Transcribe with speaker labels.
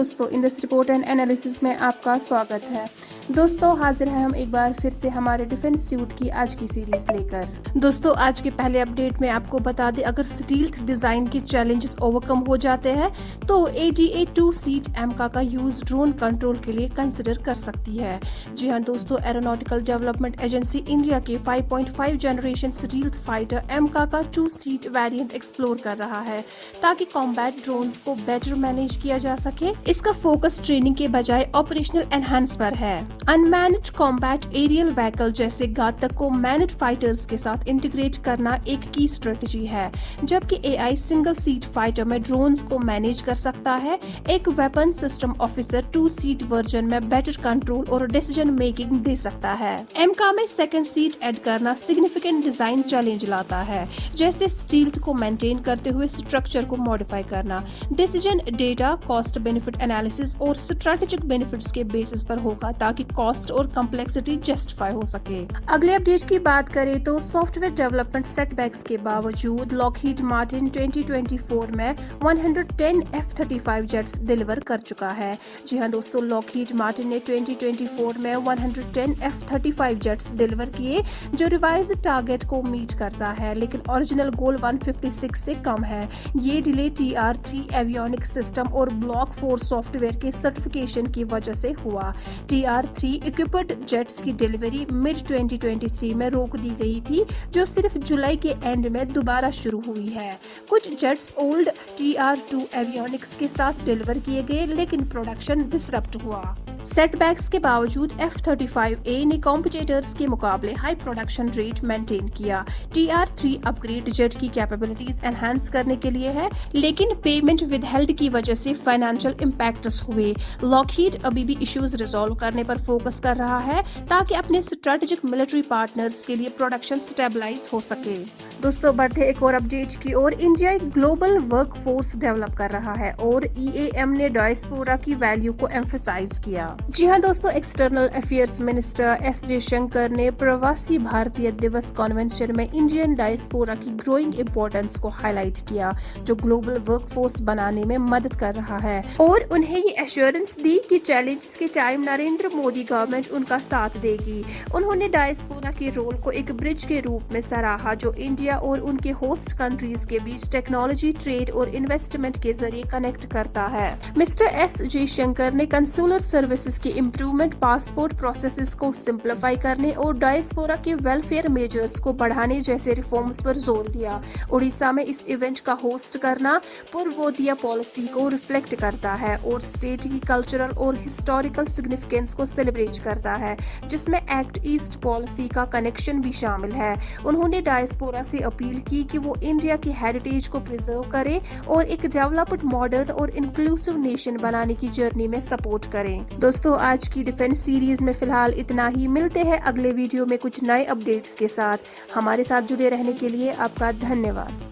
Speaker 1: दोस्तों, in this report and analysis में आपका स्वागत है। दोस्तों, हाजिर हैं हम एक बार फिर से हमारे डिफेंस सूट की आज की सीरीज लेकर। दोस्तों, आज के पहले अपडेट में आपको बता दें, अगर स्टील्थ डिजाइन के चैलेंजेस ओवरकम हो जाते हैं तो AGA 2 सीट एमका का यूज ड्रोन कंट्रोल के लिए कंसिडर कर सकती है। जी हाँ दोस्तों, एरोनॉटिकल डेवलपमेंट एजेंसी इंडिया के 5.5 जनरेशन स्टील्थ फाइटर एमका का 2 सीट वेरिएंट एक्सप्लोर कर रहा है ताकि कॉम्बैट ड्रोन्स को बेटर मैनेज किया जा सके। इसका फोकस ट्रेनिंग के बजाय ऑपरेशनल एनहांस पर है। अनमैन्ड कॉम्बैट एरियल व्हीकल जैसे घातक को मैन्ड फाइटर्स के साथ इंटीग्रेट करना एक की स्ट्रेटजी है, जबकि AI सिंगल सीट फाइटर में ड्रोन्स को मैनेज कर सकता है। एक weapon system officer 2 seat version में बेटर कंट्रोल और डिसीजन मेकिंग दे सकता है। एमका में सेकंड सीट ऐड करना सिग्निफिकेंट डिजाइन चैलेंज लाता है, जैसे स्टील्थ को मेंटेन करते हुए स्ट्रक्चर को मॉडिफाई करना। Decision data cost benefit analysis और स्ट्रेटेजिक बेनिफिट्स के बेसिस पर होगा ताकि कॉस्ट और कम्प्लेक्सिटी जस्टिफाई हो सके। अगले अपडेट की बात करें तो सॉफ्टवेयर डेवलपमेंट सेटबैक्स के बावजूद लॉकहीड मार्टिन 2024 में 110 F-35 जेट्स डिलीवर कर चुका है। जी हाँ दोस्तों, लॉकहीड मार्टिन ने 2024 में 110 F-35 जेट्स डिलीवर किए, जो रिवाइज टारगेट को मीट करता है, लेकिन ओरिजिनल गोल 156 से कम है। ये डिले TR-3 एवियोनिक सिस्टम और ब्लॉक 4 सॉफ्टवेयर के सर्टिफिकेशन की वजह से हुआ। TR-3 इक्विप्ड जेट्स की डिलीवरी मिड 2023 में रोक दी गई थी, जो सिर्फ जुलाई के एंड में दोबारा शुरू हुई है। कुछ जेट्स ओल्ड TR-2 एवियोनिक्स के साथ डिलीवर किए गए, लेकिन प्रोडक्शन डिसरप्ट हुआ। सेटबैक्स के बावजूद F-35A ने कॉम्पिटिटर्स के मुकाबले हाई प्रोडक्शन रेट मेंटेन किया। TR-3 अपग्रेड जेट की कैपेबिलिटीज एनहांस करने के लिए है, लेकिन पेमेंट विदहेल्ड की वजह से फाइनेंशियल इम्पैक्ट्स हुए। लॉकहीड अभी भी इश्यूज रिजॉल्व करने पर फोकस कर रहा है ताकि अपने स्ट्रेटेजिक मिलिट्री पार्टनर्स के लिए प्रोडक्शन स्टेबलाइज हो सके। दोस्तों, बढ़ते एक और अपडेट की ओर। इंडिया एक ग्लोबल वर्क फोर्स डेवलप कर रहा है और EAM ने डायस्पोरा की वैल्यू को एम्फसाइज किया। जी हाँ दोस्तों, external affairs minister S Jaishankar ने प्रवासी भारतीय दिवस कन्वेंशन में इंडियन डायस्पोरा की ग्रोइंग इंपॉर्टेंस को हाईलाइट किया, जो ग्लोबल वर्क फोर्स बनाने में मदद कर रहा है, और उन्हें ये एश्योरेंस दी कि चैलेंजेस के टाइम नरेंद्र मोदी गवर्नमेंट उनका साथ देगी। उन्होंने डायस्पोरा के रोल को एक ब्रिज के रूप में सराहा, जो इंडिया और उनके होस्ट कंट्रीज के बीच टेक्नोलॉजी, ट्रेड और इन्वेस्टमेंट के जरिए कनेक्ट करता है। मिस्टर S जयशंकर ने कंसुलर सर्विसेज के इम्प्रूवमेंट, पासपोर्ट प्रोसेसेस को सिंप्लीफाई करने और डायस्पोरा के वेलफेयर मेजर्स को बढ़ाने जैसे रिफॉर्म्स पर जोर दिया। उड़ीसा में इस इवेंट का होस्ट करना पूर्वोदय पॉलिसी को रिफ्लेक्ट करता है और स्टेट की कल्चरल और हिस्टोरिकल सिग्निफिकेंस को सेलिब्रेट करता है, जिसमें एक्ट ईस्ट पॉलिसी का कनेक्शन भी शामिल है। उन्होंने डायस्पोरा से अपील की कि वो इंडिया की हेरिटेज को प्रिजर्व करे और एक डेवलप्ड, मॉडर्न और इंक्लूसिव नेशन बनाने की जर्नी में सपोर्ट करें। दोस्तों, आज की डिफेंस सीरीज में फिलहाल इतना ही। मिलते हैं अगले वीडियो में कुछ नए अपडेट्स के साथ। हमारे साथ जुड़े रहने के लिए आपका धन्यवाद।